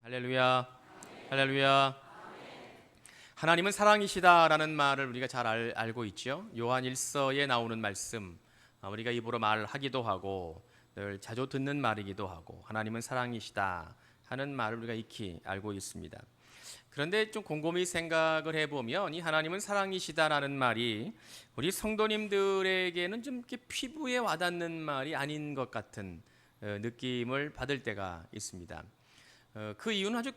할렐루야, 할렐루야. 하나님은 사랑이시다라는 말을 우리가 잘 알고 있죠. 요한 1서에 나오는 말씀, 우리가 입으로 말하기도 하고 늘 자주 듣는 말이기도 하고, 하나님은 사랑이시다 하는 말을 우리가 익히 알고 있습니다. 그런데 좀 곰곰이 생각을 해보면 이 하나님은 사랑이시다라는 말이 우리 성도님들에게는 좀 이렇게 피부에 와닿는 말이 아닌 것 같은 느낌을 받을 때가 있습니다. 그 이유는 아주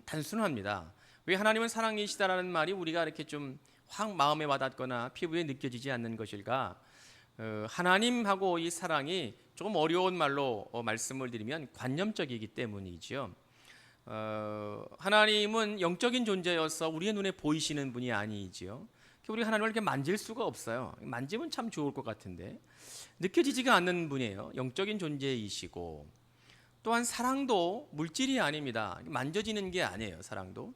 단순합니다. 왜 하나님은 사랑이시다라는 말이 우리가 이렇게 좀 확 마음에 와닿거나 피부에 느껴지지 않는 것일까? 하나님하고 이 사랑이 조금 어려운 말로 말씀을 드리면 관념적이기 때문이죠. 하나님은 영적인 존재여서 우리의 눈에 보이시는 분이 아니지요. 우리 하나님을 이렇게 만질 수가 없어요. 만지면 참 좋을 것 같은데 느껴지지가 않는 분이에요. 영적인 존재이시고, 또한 사랑도 물질이 아닙니다. 만져지는 게 아니에요. 사랑도.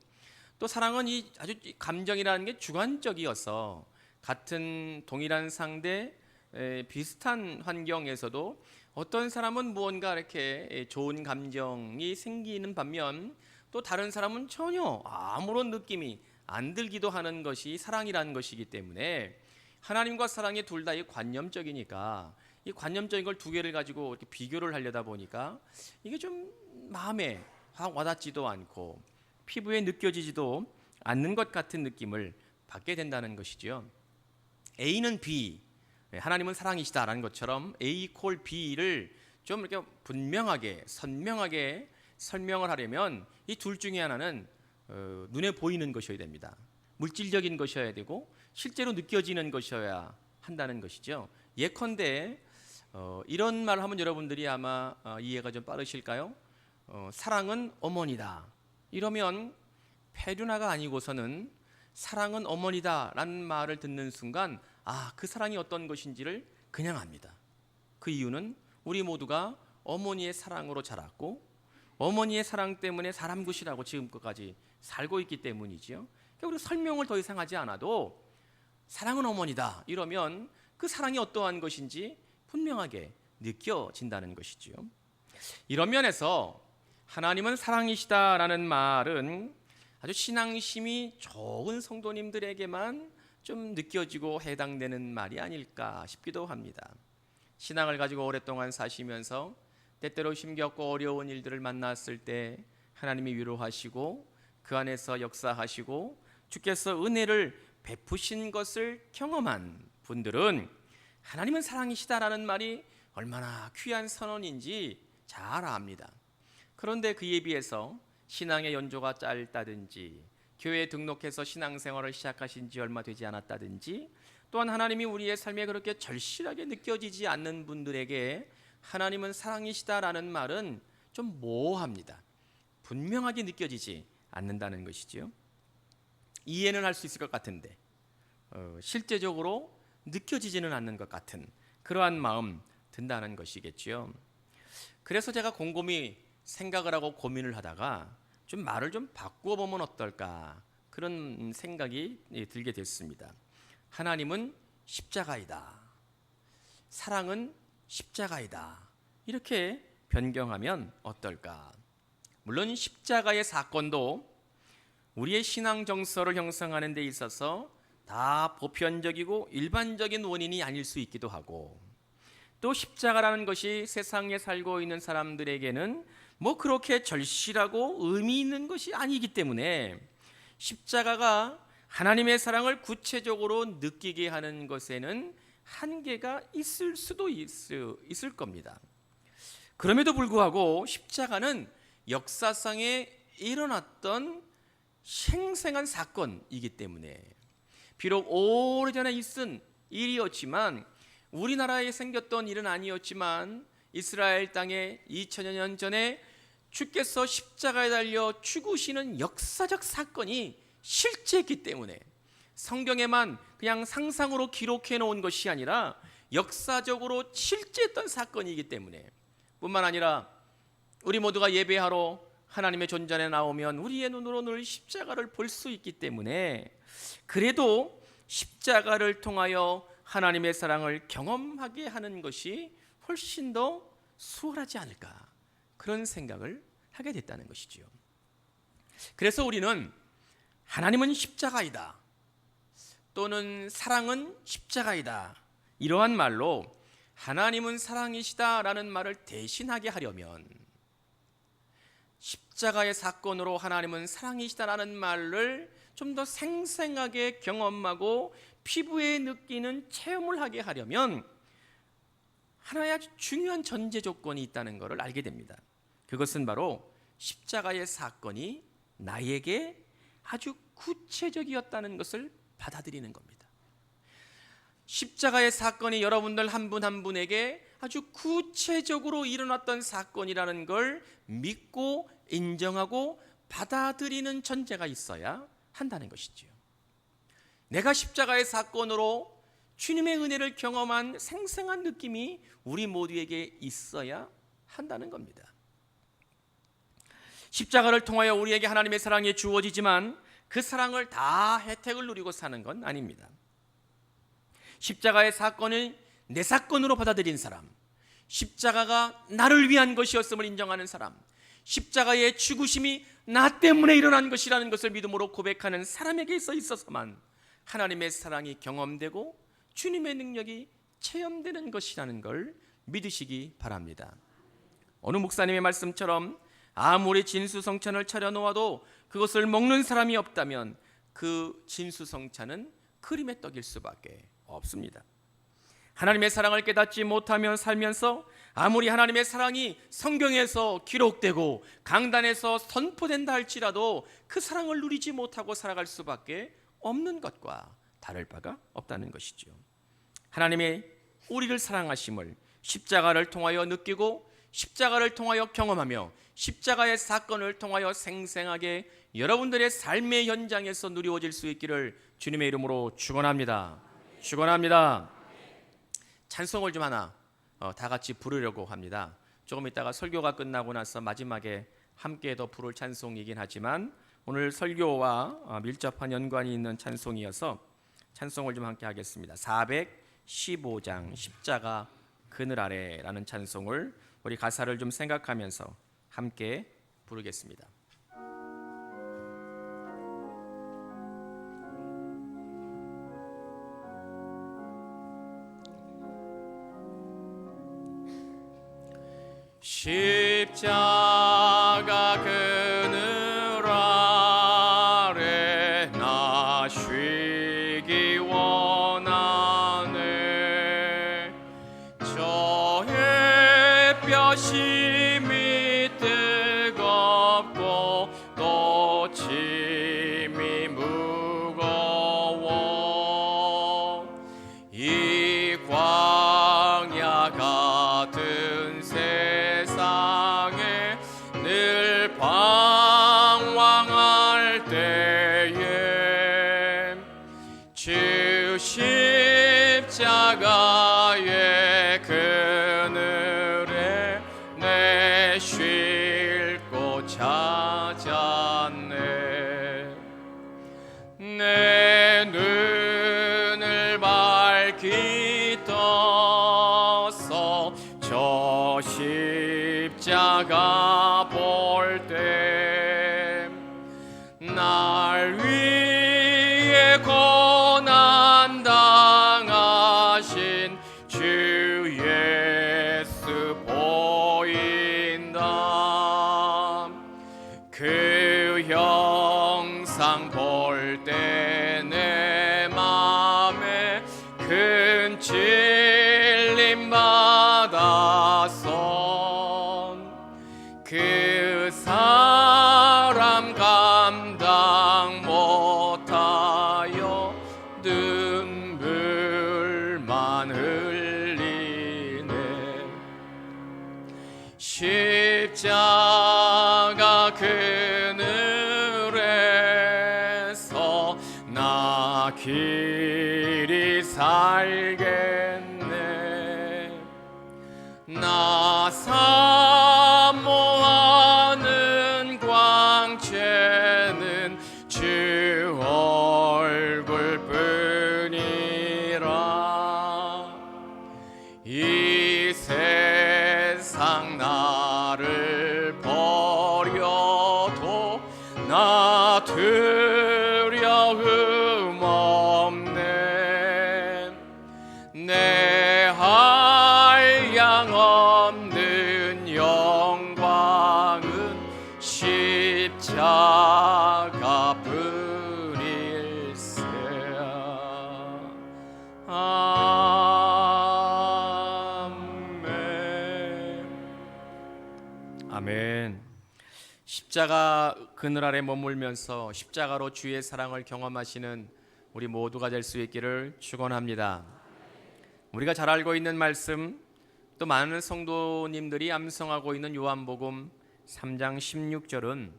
또 사랑은 이 아주 감정이라는 게 주관적이어서 같은 동일한 상대 비슷한 환경에서도 어떤 사람은 무언가 이렇게 좋은 감정이 생기는 반면 또 다른 사람은 전혀 아무런 느낌이 안 들기도 하는 것이 사랑이라는 것이기 때문에 하나님과 사랑이 둘 다 관념적이니까 이 관념적인 걸 두 개를 가지고 이렇게 비교를 하려다 보니까 이게 좀 마음에 확 와닿지도 않고 피부에 느껴지지도 않는 것 같은 느낌을 받게 된다는 것이죠. A는 B, 하나님은 사랑이시다라는 것처럼 A 콜 B를 좀 이렇게 분명하게 선명하게 설명을 하려면 이 둘 중에 하나는 눈에 보이는 것이어야 됩니다. 물질적인 것이어야 되고 실제로 느껴지는 것이어야 한다는 것이죠. 예컨대 이런 말을 하면 여러분들이 아마 이해가 좀 빠르실까요? 사랑은 어머니다. 이러면 페류나가 아니고서는 사랑은 어머니다라는 말을 듣는 순간 그 사랑이 어떤 것인지를 그냥 압니다. 그 이유는 우리 모두가 어머니의 사랑으로 자랐고 어머니의 사랑 때문에 사람 굿이라고 지금까지 살고 있기 때문이지요. 그러니까 우리 설명을 더 이상 하지 않아도 사랑은 어머니다 이러면 그 사랑이 어떠한 것인지 분명하게 느껴진다는 것이지요. 이런 면에서 하나님은 사랑이시다라는 말은 아주 신앙심이 좋은 성도님들에게만 좀 느껴지고 해당되는 말이 아닐까 싶기도 합니다. 신앙을 가지고 오랫동안 사시면서 때때로 힘겹고 어려운 일들을 만났을 때 하나님이 위로하시고 그 안에서 역사하시고 주께서 은혜를 베푸신 것을 경험한 분들은 하나님은 사랑이시다라는 말이 얼마나 귀한 선언인지 잘 압니다. 그런데 그에 비해서 신앙의 연조가 짧다든지 교회에 등록해서 신앙생활을 시작하신 지 얼마 되지 않았다든지 또한 하나님이 우리의 삶에 그렇게 절실하게 느껴지지 않는 분들에게 하나님은 사랑이시다라는 말은 좀 모호합니다. 분명하게 느껴지지 않는다는 것이지요. 이해는 할 수 있을 것 같은데 실제적으로 느껴지지는 않는 것 같은 그러한 마음 든다는 것이겠지요. 그래서 제가 곰곰이 생각을 하고 고민을 하다가 좀 말을 좀 바꾸어 보면 어떨까 그런 생각이 들게 됐습니다. 하나님은 십자가이다. 사랑은 십자가이다. 이렇게 변경하면 어떨까? 물론 십자가의 사건도 우리의 신앙 정서를 형성하는 데 있어서 다 보편적이고 일반적인 원인이 아닐 수 있기도 하고, 또 십자가라는 것이 세상에 살고 있는 사람들에게는 뭐 그렇게 절실하고 의미 있는 것이 아니기 때문에 십자가가 하나님의 사랑을 구체적으로 느끼게 하는 것에는 한계가 있을 수도 있을 겁니다. 그럼에도 불구하고 십자가는 역사상에 일어났던 생생한 사건이기 때문에 비록 오래전에 있은 일이었지만 우리나라에 생겼던 일은 아니었지만 이스라엘 땅에 2000여 년 전에 주께서 십자가에 달려 죽으시는 역사적 사건이 실제했기 때문에 성경에만 그냥 상상으로 기록해 놓은 것이 아니라 역사적으로 실제했던 사건이기 때문에 뿐만 아니라 우리 모두가 예배하러 하나님의 존전에 나오면 우리의 눈으로 늘 십자가를 볼 수 있기 때문에 그래도 십자가를 통하여 하나님의 사랑을 경험하게 하는 것이 훨씬 더 수월하지 않을까 그런 생각을 하게 됐다는 것이지요. 그래서 우리는 하나님은 십자가이다, 또는 사랑은 십자가이다, 이러한 말로 하나님은 사랑이시다라는 말을 대신하게 하려면 십자가의 사건으로 하나님은 사랑이시다라는 말을 좀 더 생생하게 경험하고 피부에 느끼는 체험을 하게 하려면 하나의 아주 중요한 전제 조건이 있다는 것을 알게 됩니다. 그것은 바로 십자가의 사건이 나에게 아주 구체적이었다는 것을 받아들이는 겁니다. 십자가의 사건이 여러분들 한 분 한 분에게 아주 구체적으로 일어났던 사건이라는 걸 믿고 인정하고 받아들이는 전제가 있어야 한다는 것이지요. 내가 십자가의 사건으로 주님의 은혜를 경험한 생생한 느낌이 우리 모두에게 있어야 한다는 겁니다. 십자가를 통하여 우리에게 하나님의 사랑이 주어지지만 그 사랑을 다 혜택을 누리고 사는 건 아닙니다. 십자가의 사건을 내 사건으로 받아들인 사람, 십자가가 나를 위한 것이었음을 인정하는 사람, 십자가의 죽으심이 나 때문에 일어난 것이라는 것을 믿음으로 고백하는 사람에게 있어서만 하나님의 사랑이 경험되고 주님의 능력이 체험되는 것이라는 걸 믿으시기 바랍니다. 어느 목사님의 말씀처럼 아무리 진수성찬을 차려놓아도 그것을 먹는 사람이 없다면 그 진수성찬은 크림의 떡일 수밖에 없습니다. 하나님의 사랑을 깨닫지 못하며 살면서 아무리 하나님의 사랑이 성경에서 기록되고 강단에서 선포된다 할지라도 그 사랑을 누리지 못하고 살아갈 수밖에 없는 것과 다를 바가 없다는 것이죠. 하나님의 우리를 사랑하심을 십자가를 통하여 느끼고 십자가를 통하여 경험하며 십자가의 사건을 통하여 생생하게 여러분들의 삶의 현장에서 누리워질 수 있기를 주님의 이름으로 축원합니다. 축원합니다. 찬송을 좀 하나 다 같이 부르려고 합니다. 조금 있다가 설교가 끝나고 나서 마지막에 함께 더 부를 찬송이긴 하지만 오늘 설교와 밀접한 연관이 있는 찬송이어서 찬송을 좀 함께 하겠습니다. 415장 십자가 그늘 아래라는 찬송을 우리 가사를 좀 생각하면서 함께 부르겠습니다. 십자가 그늘 아래 나 쉬기 원하네. 저 햇볕이 뜨겁고 또 짐이 무거워. 이 광야 같은 세상에 늘 방황할 때에 주 십자가의 그늘에 내 쉴 곳 찾았네. 내 눈을 밝히 떠서 저 십자가 볼 때 날 위해 고난 당하신 주 예수 보인다. 그 형상 볼 때 내 맘에 큰 찔림 받았어. 그 사람 감당 못하여 눈물만 흘리네. 십자가 그늘에서 나 길이 살겠네. 나 사모하는 광채는 주 얼굴뿐이라. 이 세상 나를 버려도 나 십자가 그늘 아래 머물면서 십자가로 주의 사랑을 경험하시는 우리 모두가 될 수 있기를 축원합니다. 우리가 잘 알고 있는 말씀, 또 많은 성도님들이 암송하고 있는 요한복음 3장 16절은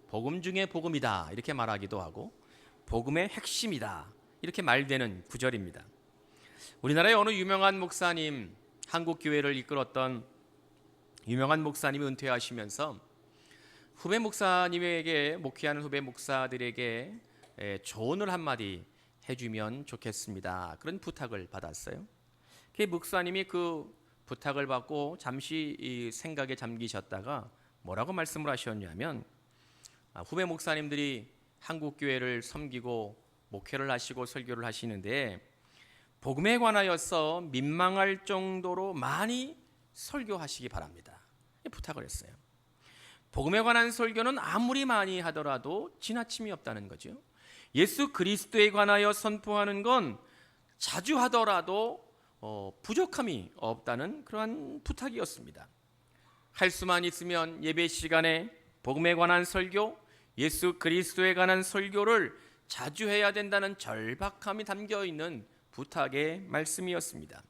복음 중에 복음이다 이렇게 말하기도 하고 복음의 핵심이다 이렇게 말되는 구절입니다. 우리나라의 어느 유명한 목사님, 한국 교회를 이끌었던 유명한 목사님이 은퇴하시면서 후배 목사님에게, 목회하는 후배 목사들에게 조언을 한마디 해주면 좋겠습니다, 그런 부탁을 받았어요. 그 목사님이 그 부탁을 받고 잠시 이 생각에 잠기셨다가 뭐라고 말씀을 하셨냐면, 후배 목사님들이 한국 교회를 섬기고 목회를 하시고 설교를 하시는데 복음에 관하여서 민망할 정도로 많이 설교하시기 바랍니다, 부탁을 했어요. 복음에 관한 설교는 아무리 많이 하더라도 지나침이 없다는 거죠. 예수 그리스도에 관하여 선포하는 건 자주 하더라도 부족함이 없다는 그러한 부탁이었습니다. 할 수만 있으면 예배 시간에 복음에 관한 설교, 예수 그리스도에 관한 설교를 자주 해야 된다는 절박함이 담겨 있는 부탁의 말씀이었습니다.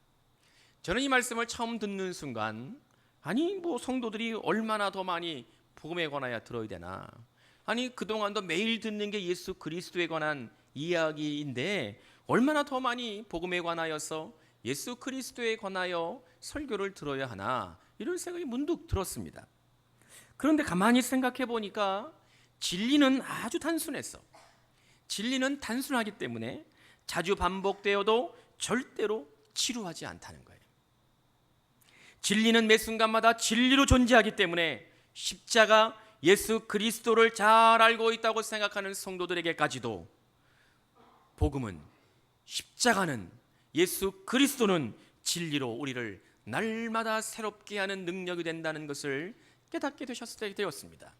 저는 이 말씀을 처음 듣는 순간, 아니 성도들이 얼마나 더 많이 복음에 관하여 들어야 되나, 아니 그동안도 매일 듣는 게 예수 그리스도에 관한 이야기인데 얼마나 더 많이 복음에 관하여서 예수 그리스도에 관하여 설교를 들어야 하나, 이런 생각이 문득 들었습니다. 그런데 가만히 생각해 보니까 진리는 아주 단순했어. 진리는 단순하기 때문에 자주 반복되어도 절대로 지루하지 않다는 거예요. 진리는 매 순간마다 진리로 존재하기 때문에 십자가 예수 그리스도를 잘 알고 있다고 생각하는 성도들에게까지도 복음은, 십자가는, 예수 그리스도는 진리로 우리를 날마다 새롭게 하는 능력이 된다는 것을 깨닫게 되셨을 때 되었습니다.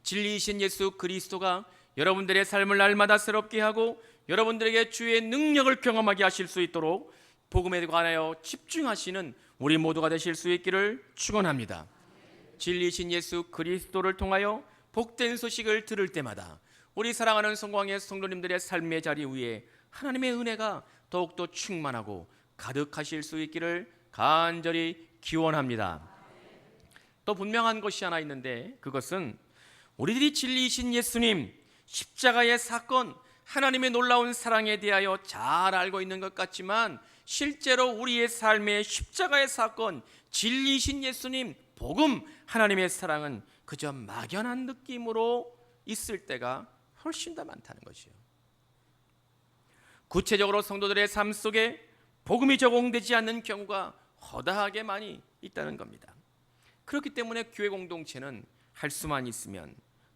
진리이신 예수 그리스도가 여러분들의 삶을 날마다 새롭게 하고 여러분들에게 주의 능력을 경험하게 하실 수 있도록 복음에 관하여 집중하시는 우리 모두가 되실 수 있기를 축원합니다. 진리이신 예수 그리스도를 통하여 복된 소식을 들을 때마다 우리 사랑하는 성광의 성도님들의 삶의 자리 위에 하나님의 은혜가 더욱더 충만하고 가득하실 수 있기를 간절히 기원합니다. 또 분명한 것이 하나 있는데, 그것은 우리들이 진리이신 예수님 십자가의 사건, 하나님의 놀라운 사랑에 대하여 잘 알고 있는 것 같지만 실제로 우리의 삶의 십자가의 사건, 진리이신 예수님 복음, 하나님의 사랑은 그저 막연한 느낌으로 있을 때가 훨씬 더 많다는 것이요. 구체적으로 성도들의 삶 속에 복음이 적용되지 않는 경우가 허다하게 많이 있다는 겁니다. 그렇기 때문에 교회 공동체는 할 수만 있으면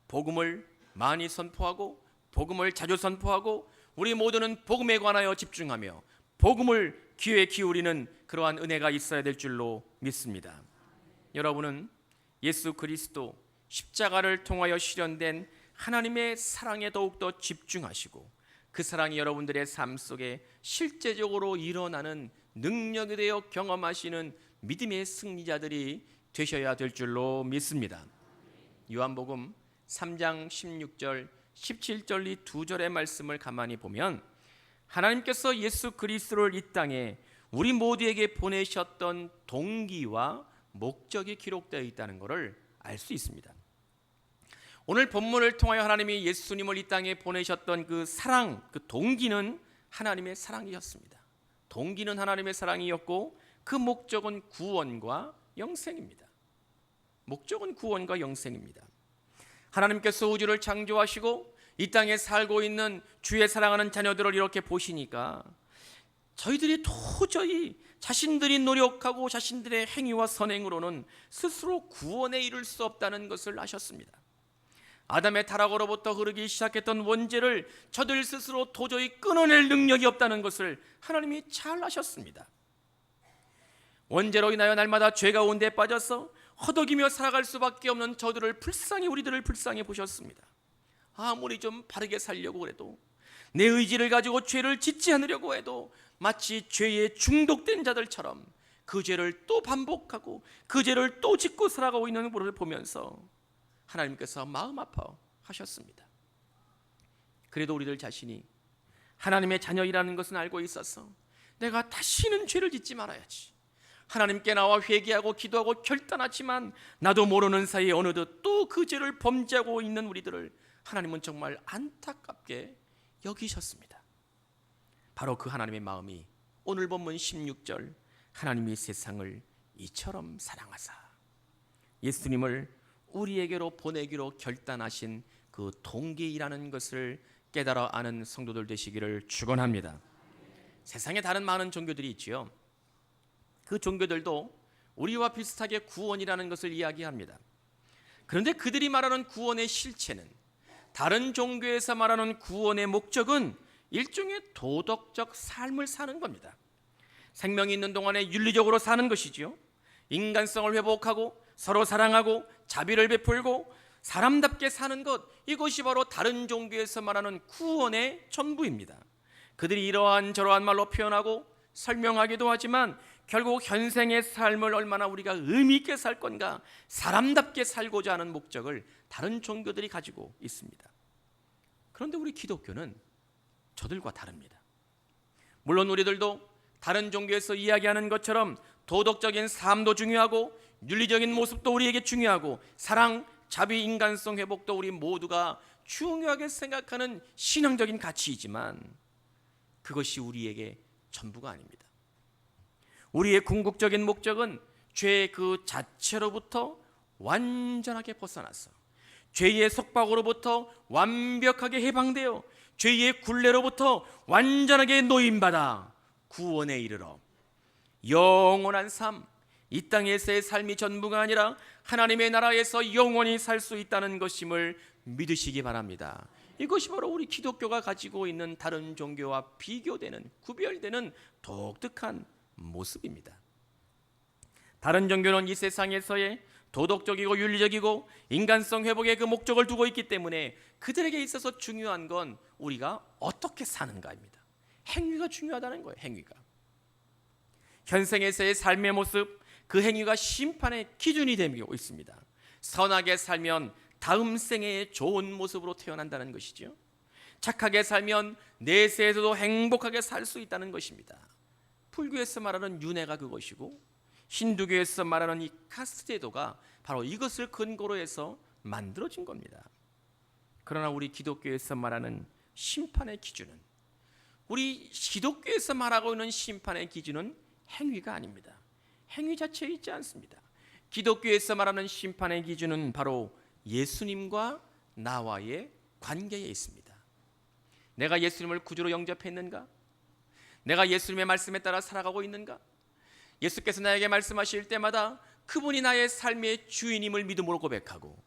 복음을 많이 선포하고 복음을 자주 선포하고 우리 모두는 복음에 관하여 집중하며 복음을 귀에 기울이는 그러한 은혜가 있어야 될 줄로 믿습니다. 여러분은 예수 그리스도 십자가를 통하여 실현된 하나님의 사랑에 더욱더 집중하시고 그 사랑이 여러분들의 삶 속에 실제적으로 일어나는 능력이 되어 경험하시는 믿음의 승리자들이 되셔야 될 줄로 믿습니다. 요한복음 3장 16절 17절 이 두 절의 말씀을 가만히 보면 하나님께서 예수 그리스도를 이 땅에 우리 모두에게 보내셨던 동기와 목적이 기록되어 있다는 것을 알 수 있습니다. 오늘 본문을 통하여 하나님이 예수님을 이 땅에 보내셨던 그 사랑, 그 동기는 하나님의 사랑이었습니다. 동기는 하나님의 사랑이었고 그 목적은 구원과 영생입니다. 목적은 구원과 영생입니다. 하나님께서 우주를 창조하시고 이 땅에 살고 있는 주의 사랑하는 자녀들을 이렇게 보시니까 저희들이 도저히 자신들이 노력하고 자신들의 행위와 선행으로는 스스로 구원에 이를 수 없다는 것을 아셨습니다. 아담의 타락으로부터 흐르기 시작했던 원죄를 저들 스스로 도저히 끊어낼 능력이 없다는 것을 하나님이 잘 아셨습니다. 원죄로 인하여 날마다 죄 가운데 빠져서 허덕이며 살아갈 수밖에 없는 저들을 우리들을 불쌍히 보셨습니다. 아무리 좀 바르게 살려고 해도, 내 의지를 가지고 죄를 짓지 않으려고 해도 마치 죄에 중독된 자들처럼 그 죄를 또 반복하고 그 죄를 또 짓고 살아가고 있는 우리를 보면서 하나님께서 마음 아파하셨습니다. 그래도 우리들 자신이 하나님의 자녀이라는 것은 알고 있어서 내가 다시는 죄를 짓지 말아야지, 하나님께 나와 회개하고 기도하고 결단하지만 나도 모르는 사이에 어느덧 또 그 죄를 범죄하고 있는 우리들을 하나님은 정말 안타깝게 여기셨습니다. 바로 그 하나님의 마음이 오늘 본문 16절, 하나님이 세상을 이처럼 사랑하사, 예수님을 우리에게로 보내기로 결단하신 그 동기라는 것을 깨달아 아는 성도들 되시기를 축원합니다. 세상에 다른 많은 종교들이 있지요. 그 종교들도 우리와 비슷하게 구원이라는 것을 이야기합니다. 그런데 그들이 말하는 구원의 실체는, 다른 종교에서 말하는 구원의 목적은 일종의 도덕적 삶을 사는 겁니다. 생명이 있는 동안에 윤리적으로 사는 것이지요. 인간성을 회복하고 서로 사랑하고 자비를 베풀고 사람답게 사는 것, 이것이 바로 다른 종교에서 말하는 구원의 전부입니다. 그들이 이러한 저러한 말로 표현하고 설명하기도 하지만 결국 현생의 삶을 얼마나 우리가 의미 있게 살 건가, 사람답게 살고자 하는 목적을 다른 종교들이 가지고 있습니다. 그런데 우리 기독교는 저들과 다릅니다. 물론 우리들도 다른 종교에서 이야기하는 것처럼 도덕적인 삶도 중요하고 윤리적인 모습도 우리에게 중요하고 사랑, 자비, 인간성 회복도 우리 모두가 중요하게 생각하는 신앙적인 가치이지만 그것이 우리에게 전부가 아닙니다. 우리의 궁극적인 목적은 죄 그 자체로부터 완전하게 벗어나서 죄의 속박으로부터 완벽하게 해방되어 죄의 굴레로부터 완전하게 노임받아 구원에 이르러 영원한 삶, 이 땅에서의 삶이 전부가 아니라 하나님의 나라에서 영원히 살 수 있다는 것임을 믿으시기 바랍니다. 이것이 바로 우리 기독교가 가지고 있는 다른 종교와 비교되는, 구별되는 독특한 모습입니다. 다른 종교는 이 세상에서의 도덕적이고 윤리적이고 인간성 회복의 그 목적을 두고 있기 때문에 그들에게 있어서 중요한 건 우리가 어떻게 사는가입니다. 행위가 중요하다는 거예요. 행위가. 현생에서의 삶의 모습, 그 행위가 심판의 기준이 되고 있습니다. 선하게 살면 다음 생에 좋은 모습으로 태어난다는 것이죠. 착하게 살면 내세에서도 행복하게 살 수 있다는 것입니다. 불교에서 말하는 윤회가 그것이고 힌두교에서 말하는 이 카스트 제도가 바로 이것을 근거로 해서 만들어진 겁니다. 그러나 우리 기독교에서 말하는 심판의 기준은, 우리 기독교에서 말하고 있는 심판의 기준은 행위가 아닙니다. 행위 자체에 있지 않습니다. 기독교에서 말하는 심판의 기준은 바로 예수님과 나와의 관계에 있습니다. 내가 예수님을 구주로 영접했는가? 내가 예수님의 말씀에 따라 살아가고 있는가? 예수께서 나에게 말씀하실 때마다 그분이 나의 삶의 주인임을 믿음으로 고백하고,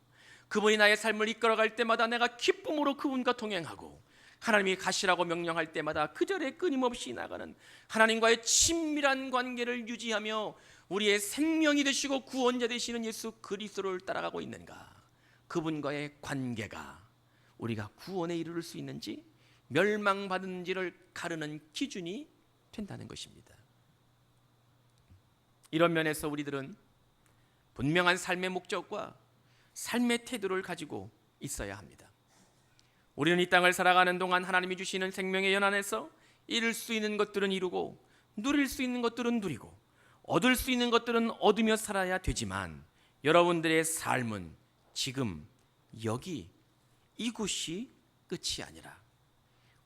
그분이 나의 삶을 이끌어갈 때마다 내가 기쁨으로 그분과 동행하고, 하나님이 가시라고 명령할 때마다 그 절에 끊임없이 나가는 하나님과의 친밀한 관계를 유지하며 우리의 생명이 되시고 구원자 되시는 예수 그리스도를 따라가고 있는가? 그분과의 관계가 우리가 구원에 이르를 수 있는지 멸망받은지를 가르는 기준이 된다는 것입니다. 이런 면에서 우리들은 분명한 삶의 목적과 삶의 태도를 가지고 있어야 합니다. 우리는 이 땅을 살아가는 동안 하나님이 주시는 생명의 연안에서 이룰 수 있는 것들은 이루고 누릴 수 있는 것들은 누리고 얻을 수 있는 것들은 얻으며 살아야 되지만 여러분들의 삶은 지금 여기 이곳이 끝이 아니라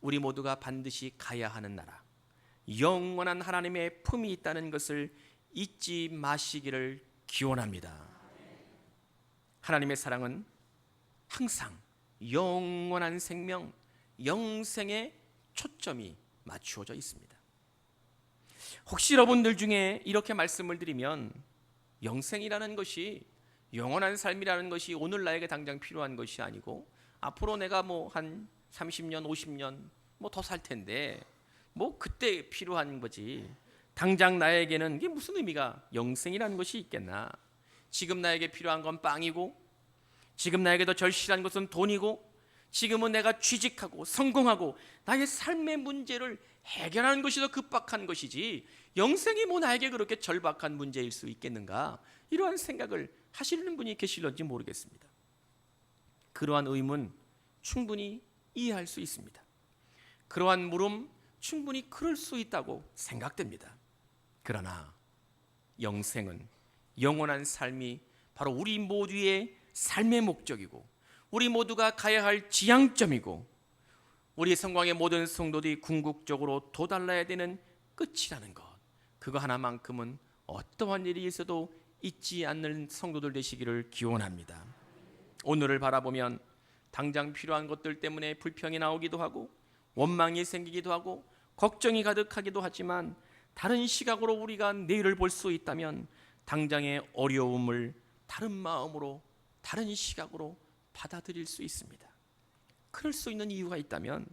우리 모두가 반드시 가야 하는 나라, 영원한 하나님의 품이 있다는 것을 잊지 마시기를 기원합니다. 하나님의 사랑은 항상 영원한 생명, 영생에 초점이 맞추어져 있습니다. 혹시 여러분들 중에 이렇게 말씀을 드리면 영생이라는 것이, 영원한 삶이라는 것이 오늘 나에게 당장 필요한 것이 아니고 앞으로 내가 한 30년, 50년 더 살 텐데 그때 필요한 거지, 당장 나에게는 이게 무슨 의미가 영생이라는 것이 있겠나? 지금 나에게 필요한 건 빵이고, 지금 나에게 더 절실한 것은 돈이고, 지금은 내가 취직하고 성공하고 나의 삶의 문제를 해결하는 것이 더 급박한 것이지 영생이 나에게 그렇게 절박한 문제일 수 있겠는가? 이러한 생각을 하시는 분이 계실런지 모르겠습니다. 그러한 의문 충분히 이해할 수 있습니다. 그러한 물음 충분히 그럴 수 있다고 생각됩니다. 그러나 영생은, 영원한 삶이 바로 우리 모두의 삶의 목적이고 우리 모두가 가야 할 지향점이고 우리 성광의 모든 성도들이 궁극적으로 도달해야 되는 끝이라는 것, 그거 하나만큼은 어떠한 일이 있어도 잊지 않는 성도들 되시기를 기원합니다. 오늘을 바라보면 당장 필요한 것들 때문에 불평이 나오기도 하고 원망이 생기기도 하고 걱정이 가득하기도 하지만 다른 시각으로 우리가 내일을 볼 수 있다면 당장의 어려움을 다른 마음으로, 다른 시각으로 받아들일 수 있습니다. 그럴 수 있는 이유가 있다면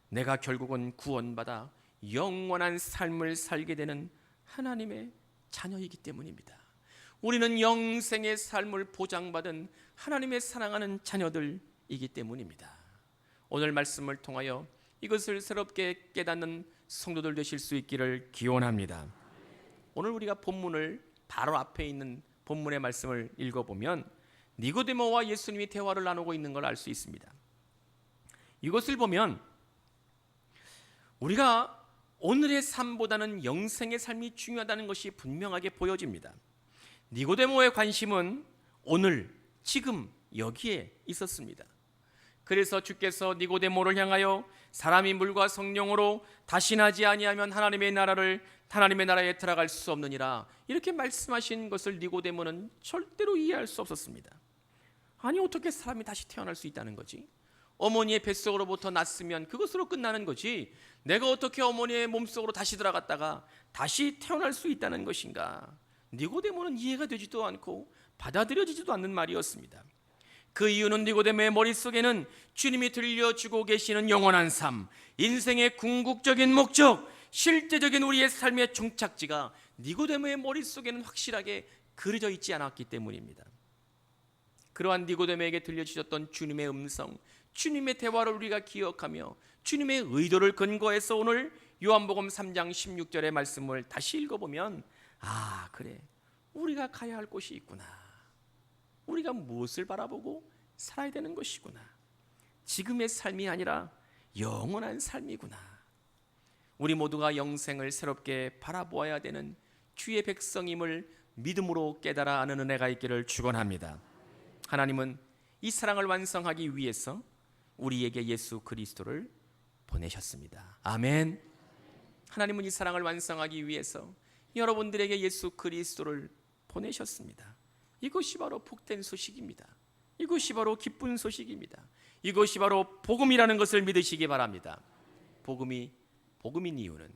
내가 결국은 구원받아 영원한 삶을 살게 되는 하나님의 자녀이기 때문입니다. 우리는 영생의 삶을 보장받은 하나님의 사랑하는 자녀들이기 때문입니다. 오늘 말씀을 통하여 이것을 새롭게 깨닫는 성도들 되실 수 있기를 기원합니다. 오늘 우리가 본문을 바로 앞에 있는 본문의 말씀을 읽어보면 니고데모와 예수님이 대화를 나누고 있는 걸 알 수 있습니다. 이것을 보면 우리가 오늘의 삶보다는 영생의 삶이 중요하다는 것이 분명하게 보여집니다. 니고데모의 관심은 오늘, 지금 여기에 있었습니다. 그래서 주께서 니고데모를 향하여 사람이 물과 성령으로 다시 나지 아니하면 하나님의 나라에 들어갈 수 없느니라 이렇게 말씀하신 것을 니고데모는 절대로 이해할 수 없었습니다. 아니 어떻게 사람이 다시 태어날 수 있다는 거지? 어머니의 뱃속으로부터 났으면 그것으로 끝나는 거지 내가 어떻게 어머니의 몸속으로 다시 들어갔다가 다시 태어날 수 있다는 것인가? 니고데모는 이해가 되지도 않고 받아들여지지도 않는 말이었습니다. 그 이유는 니고데모의 머릿속에는 주님이 들려주고 계시는 영원한 삶, 인생의 궁극적인 목적, 실제적인 우리의 삶의 종착지가 니고데모의 머릿속에는 확실하게 그려져 있지 않았기 때문입니다. 그러한 니고데모에게 들려주셨던 주님의 음성, 주님의 대화를 우리가 기억하며 주님의 의도를 근거해서 오늘 요한복음 3장 16절의 말씀을 다시 읽어보면 아 그래, 우리가 가야 할 곳이 있구나, 우리가 무엇을 바라보고 살아야 되는 것이구나, 지금의 삶이 아니라 영원한 삶이구나, 우리 모두가 영생을 새롭게 바라보아야 되는 주의 백성임을 믿음으로 깨달아 아는 은혜가 있기를 축원합니다. 하나님은 이 사랑을 완성하기 위해서 우리에게 예수 그리스도를 보내셨습니다. 아멘. 하나님은 이 사랑을 완성하기 위해서 여러분들에게 예수 그리스도를 보내셨습니다. 이것이 바로 복된 소식입니다. 이것이 바로 기쁜 소식입니다. 이것이 바로 복음이라는 것을 믿으시기 바랍니다. 복음인 이유는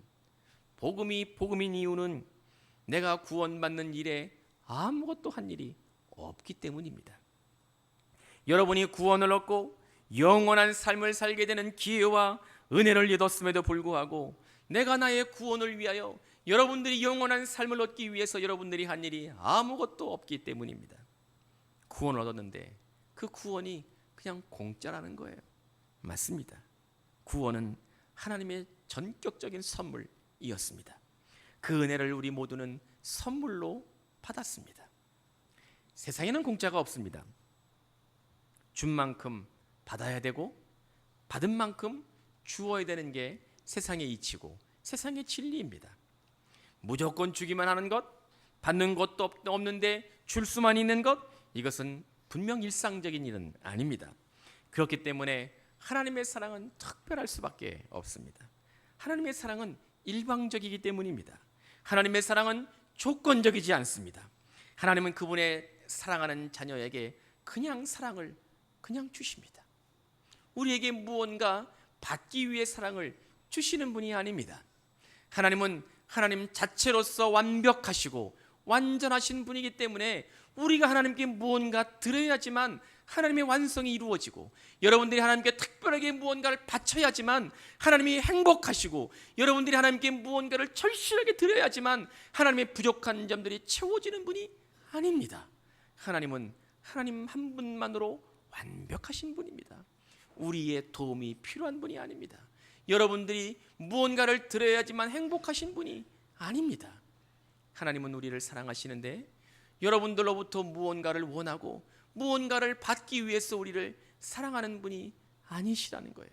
내가 구원받는 일에 아무것도 한 일이 없기 때문입니다. 여러분이 구원을 얻고 영원한 삶을 살게 되는 기회와 은혜를 얻었음에도 불구하고 내가 나의 구원을 위하여 여러분들이 영원한 삶을 얻기 위해서 여러분들이 한 일이 아무것도 없기 때문입니다. 구원을 얻었는데 그 구원이 그냥 공짜라는 거예요. 맞습니다. 구원은 하나님의 전격적인 선물이었습니다. 그 은혜를 우리 모두는 선물로 받았습니다. 세상에는 공짜가 없습니다. 준 만큼 받아야 되고 받은 만큼 주어야 되는 게 세상의 이치고 세상의 진리입니다. 무조건 주기만 하는 것, 받는 것도 없는데 줄 수만 있는 것, 이것은 분명 일상적인 일은 아닙니다. 그렇기 때문에 하나님의 사랑은 특별할 수밖에 없습니다. 하나님의 사랑은 일방적이기 때문입니다. 하나님의 사랑은 조건적이지 않습니다. 하나님은 그분의 사랑하는 자녀에게 그냥 사랑을 그냥 주십니다. 우리에게 무언가 받기 위해 사랑을 주시는 분이 아닙니다. 하나님은 하나님 자체로서 완벽하시고 완전하신 분이기 때문에 우리가 하나님께 무언가 드려야지만 하나님의 완성이 이루어지고, 여러분들이 하나님께 특별하게 무언가를 바쳐야지만 하나님이 행복하시고, 여러분들이 하나님께 무언가를 절실하게 드려야지만 하나님의 부족한 점들이 채워지는 분이 아닙니다. 하나님은 하나님 한 분만으로 완벽하신 분입니다. 우리의 도움이 필요한 분이 아닙니다. 여러분들이 무언가를 드려야지만 행복하신 분이 아닙니다. 하나님은 우리를 사랑하시는데 여러분들로부터 무언가를 원하고 무언가를 받기 위해서 우리를 사랑하는 분이 아니시라는 거예요.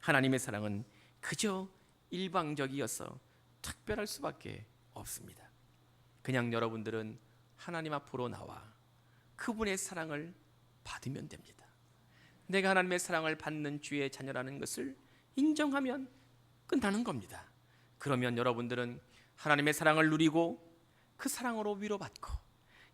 하나님의 사랑은 그저 일방적이어서 특별할 수밖에 없습니다. 그냥 여러분들은 하나님 앞으로 나와 그분의 사랑을 받으면 됩니다. 내가 하나님의 사랑을 받는 주의 자녀라는 것을 인정하면 끝나는 겁니다. 그러면 여러분들은 하나님의 사랑을 누리고 그 사랑으로 위로받고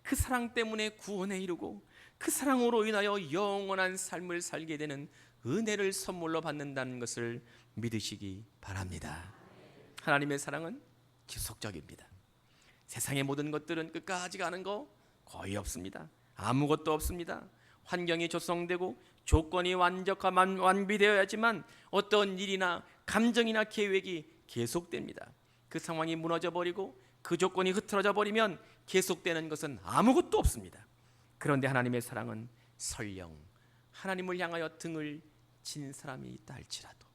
그 사랑 때문에 구원에 이르고 그 사랑으로 인하여 영원한 삶을 살게 되는 은혜를 선물로 받는다는 것을 믿으시기 바랍니다. 하나님의 사랑은 지속적입니다. 세상의 모든 것들은 끝까지 가는 거 거의 없습니다. 아무것도 없습니다. 환경이 조성되고 조건이 완비되어야지만 어떤 일이나 감정이나 계획이 계속됩니다. 그 상황이 무너져버리고 그 조건이 흐트러져 버리면 계속되는 것은 아무것도 없습니다. 그런데 하나님의 사랑은 설령 하나님을 향하여 등을 진 사람이 있다 할지라도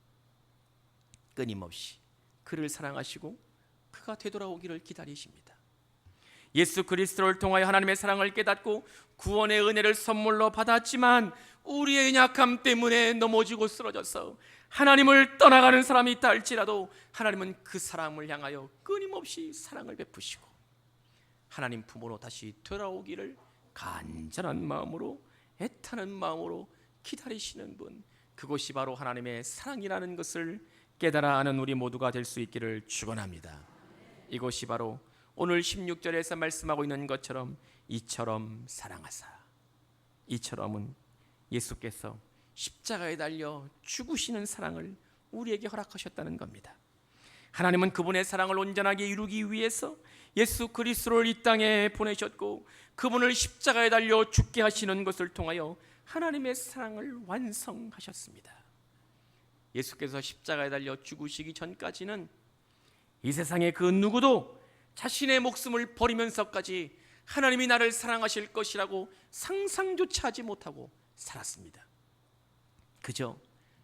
끊임없이 그를 사랑하시고 그가 되돌아오기를 기다리십니다. 예수 그리스도를 통하여 하나님의 사랑을 깨닫고 구원의 은혜를 선물로 받았지만 우리의 약함 때문에 넘어지고 쓰러져서 하나님을 떠나가는 사람이 있다 할지라도 하나님은 그 사람을 향하여 끊임없이 사랑을 베푸시고 하나님 품으로 다시 돌아오기를 간절한 마음으로 애타는 마음으로 기다리시는 분, 그것이 바로 하나님의 사랑이라는 것을 깨달아 아는 우리 모두가 될 수 있기를 축원합니다. 이것이 바로 오늘 16절에서 말씀하고 있는 것처럼 이처럼 사랑하사, 이처럼은 예수께서 십자가에 달려 죽으시는 사랑을 우리에게 허락하셨다는 겁니다. 하나님은 그분의 사랑을 온전하게 이루기 위해서 예수 그리스도를 이 땅에 보내셨고 그분을 십자가에 달려 죽게 하시는 것을 통하여 하나님의 사랑을 완성하셨습니다. 예수께서 십자가에 달려 죽으시기 전까지는 이 세상의 그 누구도 자신의 목숨을 버리면서까지 하나님이 나를 사랑하실 것이라고 상상조차 하지 못하고 살았습니다. 그저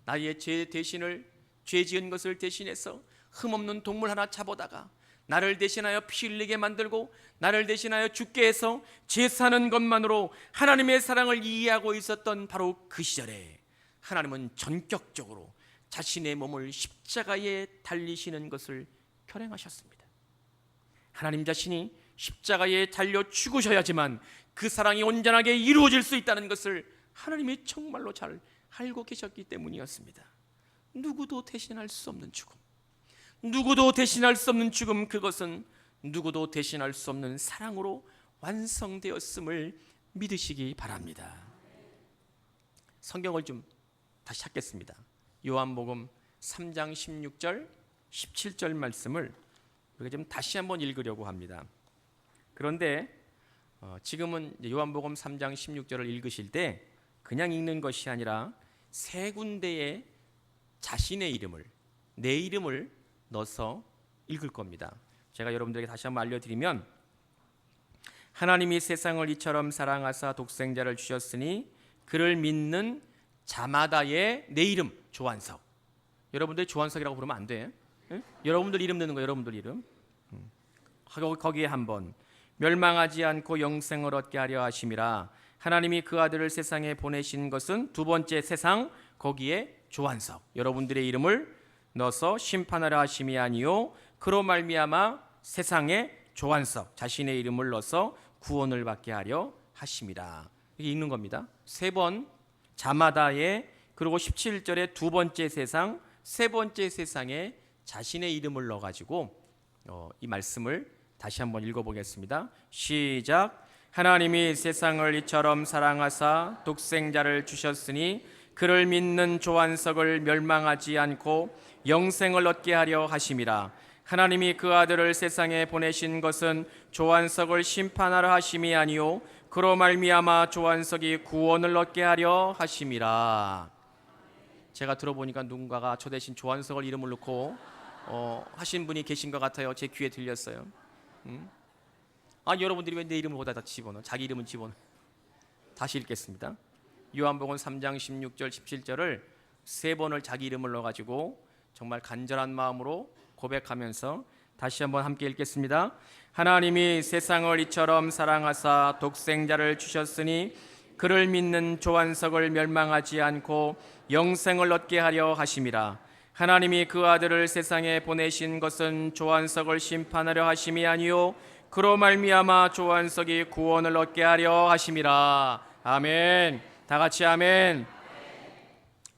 나의 죄 대신을, 죄 지은 것을 대신해서 흠없는 동물 하나 잡아다가 나를 대신하여 피 흘리게 만들고 나를 대신하여 죽게 해서 제사하는 것만으로 하나님의 사랑을 이해하고 있었던 바로 그 시절에 하나님은 전격적으로 자신의 몸을 십자가에 달리시는 것을 결행하셨습니다. 하나님 자신이 십자가에 달려 죽으셔야지만 그 사랑이 온전하게 이루어질 수 있다는 것을 하나님이 정말로 잘 알고 계셨기 때문이었습니다. 누구도 대신할 수 없는 죽음, 누구도 대신할 수 없는 죽음, 그것은 누구도 대신할 수 없는 사랑으로 완성되었음을 믿으시기 바랍니다. 성경을 좀 다시 찾겠습니다. 요한복음 3장 16절 17절 말씀을 우리가 좀 다시 한번 읽으려고 합니다. 그런데 지금은 요한복음 3장 16절을 읽으실 때 그냥 읽는 것이 아니라 세 군데에 자신의 이름을, 내 이름을 넣어서 읽을 겁니다. 제가 여러분들에게 다시 한번 알려드리면, 하나님이 세상을 이처럼 사랑하사 독생자를 주셨으니 그를 믿는 자마다의 내 이름, 조한석. 여러분들 조한석이라고 부르면 안 돼. 예? 여러분들 이름 넣는 거예요. 여러분들 이름. 거기에 한번 멸망하지 않고 영생을 얻게 하려 하심이라. 하나님이 그 아들을 세상에 보내신 것은 두 번째 세상, 거기에 조한석, 여러분들의 이름을 넣어서 심판하려 하심이 아니요 그로 말미암아 세상에 조한석, 자신의 이름을 넣어서 구원을 받게 하려 하심이라. 이게 읽는 겁니다. 세 번 자마다에, 그리고 17절에 두 번째 세상, 세 번째 세상에 자신의 이름을 넣어가지고 이 말씀을 다시 한번 읽어보겠습니다. 시작. 하나님이 세상을 이처럼 사랑하사 독생자를 주셨으니 그를 믿는 조한석을 멸망하지 않고 영생을 얻게 하려 하심이라. 하나님이 그 아들을 세상에 보내신 것은 조한석을 심판하려 하심이 아니요 그로 말미암아 조한석이 구원을 얻게 하려 하심이라. 제가 들어보니까 누군가가 저 대신 조한석을 이름을 넣고 하신 분이 계신 것 같아요. 제 귀에 들렸어요. 여러분들이 왜 내 이름을 거기다 다 집어넣어? 자기 이름은 집어넣어. 다시 읽겠습니다. 요한복음 3장 16절 17절을 세 번을 자기 이름을 넣어가지고 정말 간절한 마음으로 고백하면서 다시 한번 함께 읽겠습니다. 하나님이 세상을 이처럼 사랑하사 독생자를 주셨으니 그를 믿는 조한석을 멸망하지 않고 영생을 얻게 하려 하심이라. 하나님이 그 아들을 세상에 보내신 것은 조한석을 심판하려 하심이 아니요 그로 말미암아 조한석이 구원을 얻게 하려 하심이라. 아멘. 다 같이 아멘.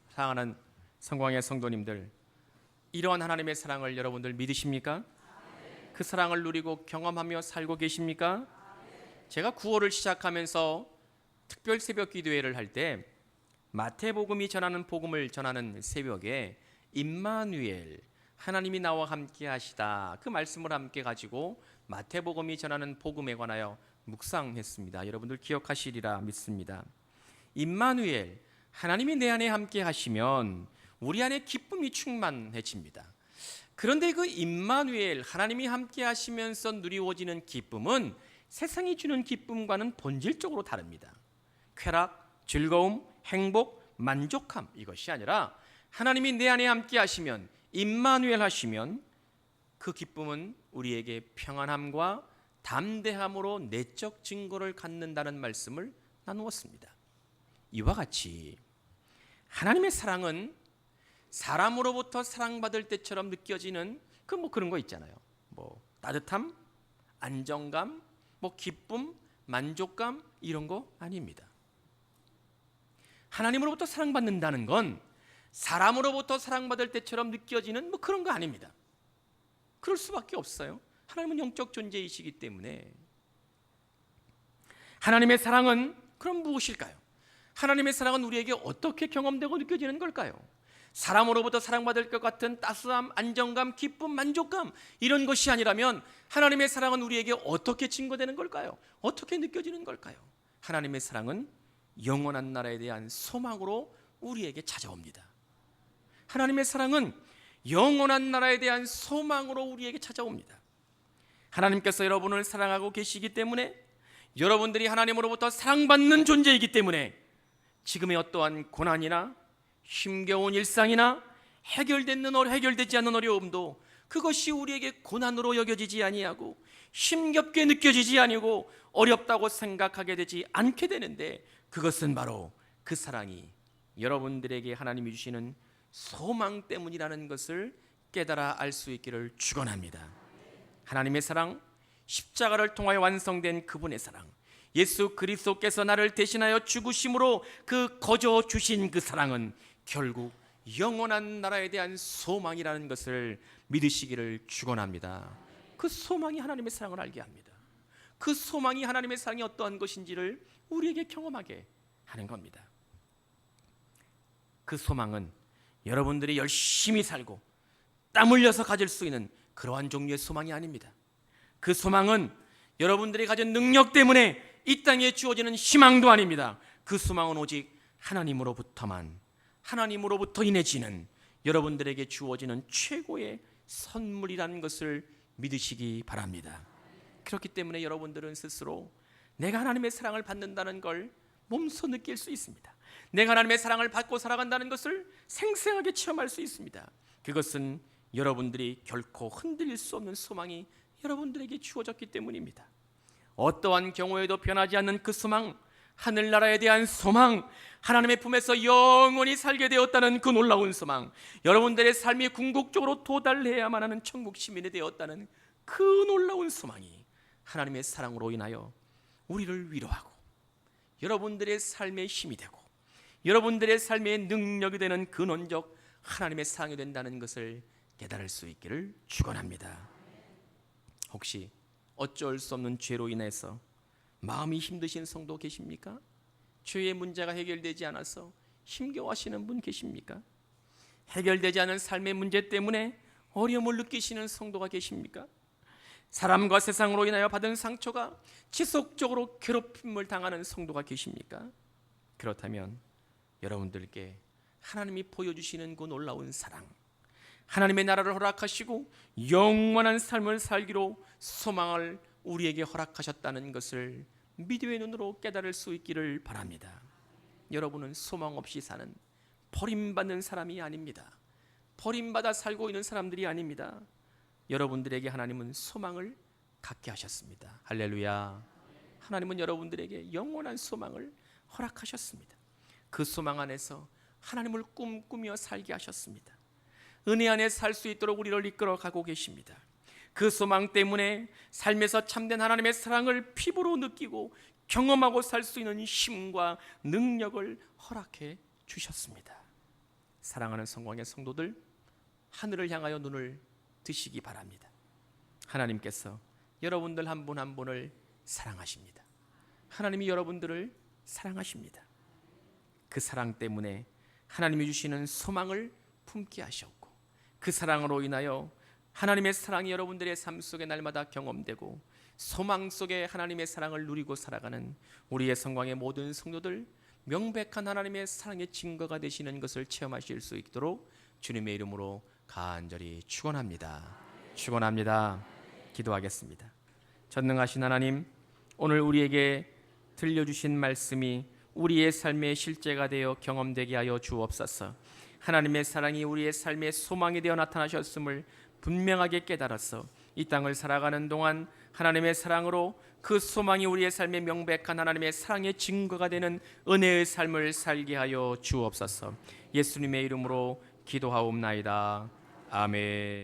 사랑하는 성광의 성도님들, 이러한 하나님의 사랑을 여러분들 믿으십니까? 그 사랑을 누리고 경험하며 살고 계십니까? 제가 9월을 시작하면서 특별 새벽 기도회를 할 때 마태복음이 전하는 복음을 전하는 새벽에 임마누엘, 하나님이 나와 함께 하시다, 그 말씀을 함께 가지고 마태복음이 전하는 복음에 관하여 묵상했습니다. 여러분들 기억하시리라 믿습니다. 임마누엘, 하나님이 내 안에 함께 하시면 우리 안에 기쁨이 충만해집니다. 그런데 그 임마누엘, 하나님이 함께 하시면서 누리워지는 기쁨은 세상이 주는 기쁨과는 본질적으로 다릅니다. 쾌락, 즐거움, 행복, 만족함, 이것이 아니라 하나님이 내 안에 함께 하시면, 임마누엘 하시면 그 기쁨은 우리에게 평안함과 담대함으로 내적 증거를 갖는다는 말씀을 나누었습니다. 이와 같이 하나님의 사랑은 사람으로부터 사랑받을 때처럼 느껴지는 그런 거 있잖아요. 따뜻함, 안정감, 기쁨, 만족감, 이런 거 아닙니다. 하나님으로부터 사랑받는다는 건 사람으로부터 사랑받을 때처럼 느껴지는 그런 거 아닙니다. 그럴 수밖에 없어요. 하나님은 영적 존재이시기 때문에. 하나님의 사랑은 그럼 무엇일까요? 하나님의 사랑은 우리에게 어떻게 경험되고 느껴지는 걸까요? 사람으로부터 사랑받을 것 같은 따스함, 안정감, 기쁨, 만족감, 이런 것이 아니라면 하나님의 사랑은 우리에게 어떻게 증거되는 걸까요? 어떻게 느껴지는 걸까요? 하나님의 사랑은 영원한 나라에 대한 소망으로 우리에게 찾아옵니다. 하나님의 사랑은 영원한 나라에 대한 소망으로 우리에게 찾아옵니다. 하나님께서 여러분을 사랑하고 계시기 때문에, 여러분들이 하나님으로부터 사랑받는 존재이기 때문에 지금의 어떠한 고난이나 힘겨운 일상이나 해결되지 않는 어려움도 그것이 우리에게 고난으로 여겨지지 아니하고 힘겹게 느껴지지 아니고 어렵다고 생각하게 되지 않게 되는데, 그것은 바로 그 사랑이 여러분들에게 하나님이 주시는 소망 때문이라는 것을 깨달아 알 수 있기를 축원합니다. 하나님의 사랑, 십자가를 통하여 완성된 그분의 사랑, 예수 그리스도께서 나를 대신하여 죽으심으로 그 거저 주신 그 사랑은 결국 영원한 나라에 대한 소망이라는 것을 믿으시기를 축원합니다. 그 소망이 하나님의 사랑을 알게 합니다. 그 소망이 하나님의 사랑이 어떠한 것인지를 우리에게 경험하게 하는 겁니다. 그 소망은 여러분들이 열심히 살고 땀 흘려서 가질 수 있는 그러한 종류의 소망이 아닙니다. 그 소망은 여러분들이 가진 능력 때문에 이 땅에 주어지는 희망도 아닙니다. 그 소망은 오직 하나님으로부터 인해지는, 여러분들에게 주어지는 최고의 선물이라는 것을 믿으시기 바랍니다. 그렇기 때문에 여러분들은 스스로 내가 하나님의 사랑을 받는다는 걸 몸소 느낄 수 있습니다. 내가 하나님의 사랑을 받고 살아간다는 것을 생생하게 체험할 수 있습니다. 그것은 여러분들이 결코 흔들릴 수 없는 소망이 여러분들에게 주어졌기 때문입니다. 어떠한 경우에도 변하지 않는 그 소망, 하늘나라에 대한 소망, 하나님의 품에서 영원히 살게 되었다는 그 놀라운 소망, 여러분들의 삶이 궁극적으로 도달해야만 하는 천국 시민이 되었다는 그 놀라운 소망이 하나님의 사랑으로 인하여 우리를 위로하고 여러분들의 삶의 힘이 되고 여러분들의 삶의 능력이 되는 근원적 하나님의 사랑이 된다는 것을 깨달을 수 있기를 축원합니다. 혹시 어쩔 수 없는 죄로 인해서 마음이 힘드신 성도 계십니까? 죄의 문제가 해결되지 않아서 힘겨워하시는 분 계십니까? 해결되지 않은 삶의 문제 때문에 어려움을 느끼시는 성도가 계십니까? 사람과 세상으로 인하여 받은 상처가 지속적으로 괴롭힘을 당하는 성도가 계십니까? 그렇다면 여러분들께 하나님이 보여주시는 그 놀라운 사랑, 하나님의 나라를 허락하시고 영원한 삶을 살기로 소망을 우리에게 허락하셨다는 것을 믿음의 눈으로 깨달을 수 있기를 바랍니다. 여러분은 소망 없이 사는 버림받는 사람이 아닙니다. 버림받아 살고 있는 사람들이 아닙니다. 여러분들에게 하나님은 소망을 갖게 하셨습니다. 할렐루야. 하나님은 여러분들에게 영원한 소망을 허락하셨습니다. 그 소망 안에서 하나님을 꿈꾸며 살게 하셨습니다. 은혜 안에 살 수 있도록 우리를 이끌어 가고 계십니다. 그 소망 때문에 삶에서 참된 하나님의 사랑을 피부로 느끼고 경험하고 살 수 있는 힘과 능력을 허락해 주셨습니다. 사랑하는 성광의 성도들, 하늘을 향하여 눈을 드시기 바랍니다. 하나님께서 여러분들 한 분 한 분을 사랑하십니다. 하나님이 여러분들을 사랑하십니다. 그 사랑 때문에 하나님이 주시는 소망을 품게 하셨고, 그 사랑으로 인하여 하나님의 사랑이 여러분들의 삶 속에 날마다 경험되고 소망 속에 하나님의 사랑을 누리고 살아가는 우리의 성광의 모든 성도들, 명백한 하나님의 사랑의 증거가 되시는 것을 체험하실 수 있도록 주님의 이름으로 간절히 축원합니다. 축원합니다. 기도하겠습니다. 전능하신 하나님, 오늘 우리에게 들려주신 말씀이 우리의 삶의 실제가 되어 경험되게 하여 주옵소서. 하나님의 사랑이 우리의 삶의 소망이 되어 나타나셨음을 분명하게 깨달아서 이 땅을 살아가는 동안 하나님의 사랑으로 그 소망이 우리의 삶의 명백한 하나님의 사랑의 증거가 되는 은혜의 삶을 살게 하여 주옵소서. 예수님의 이름으로 기도하옵나이다. 아멘.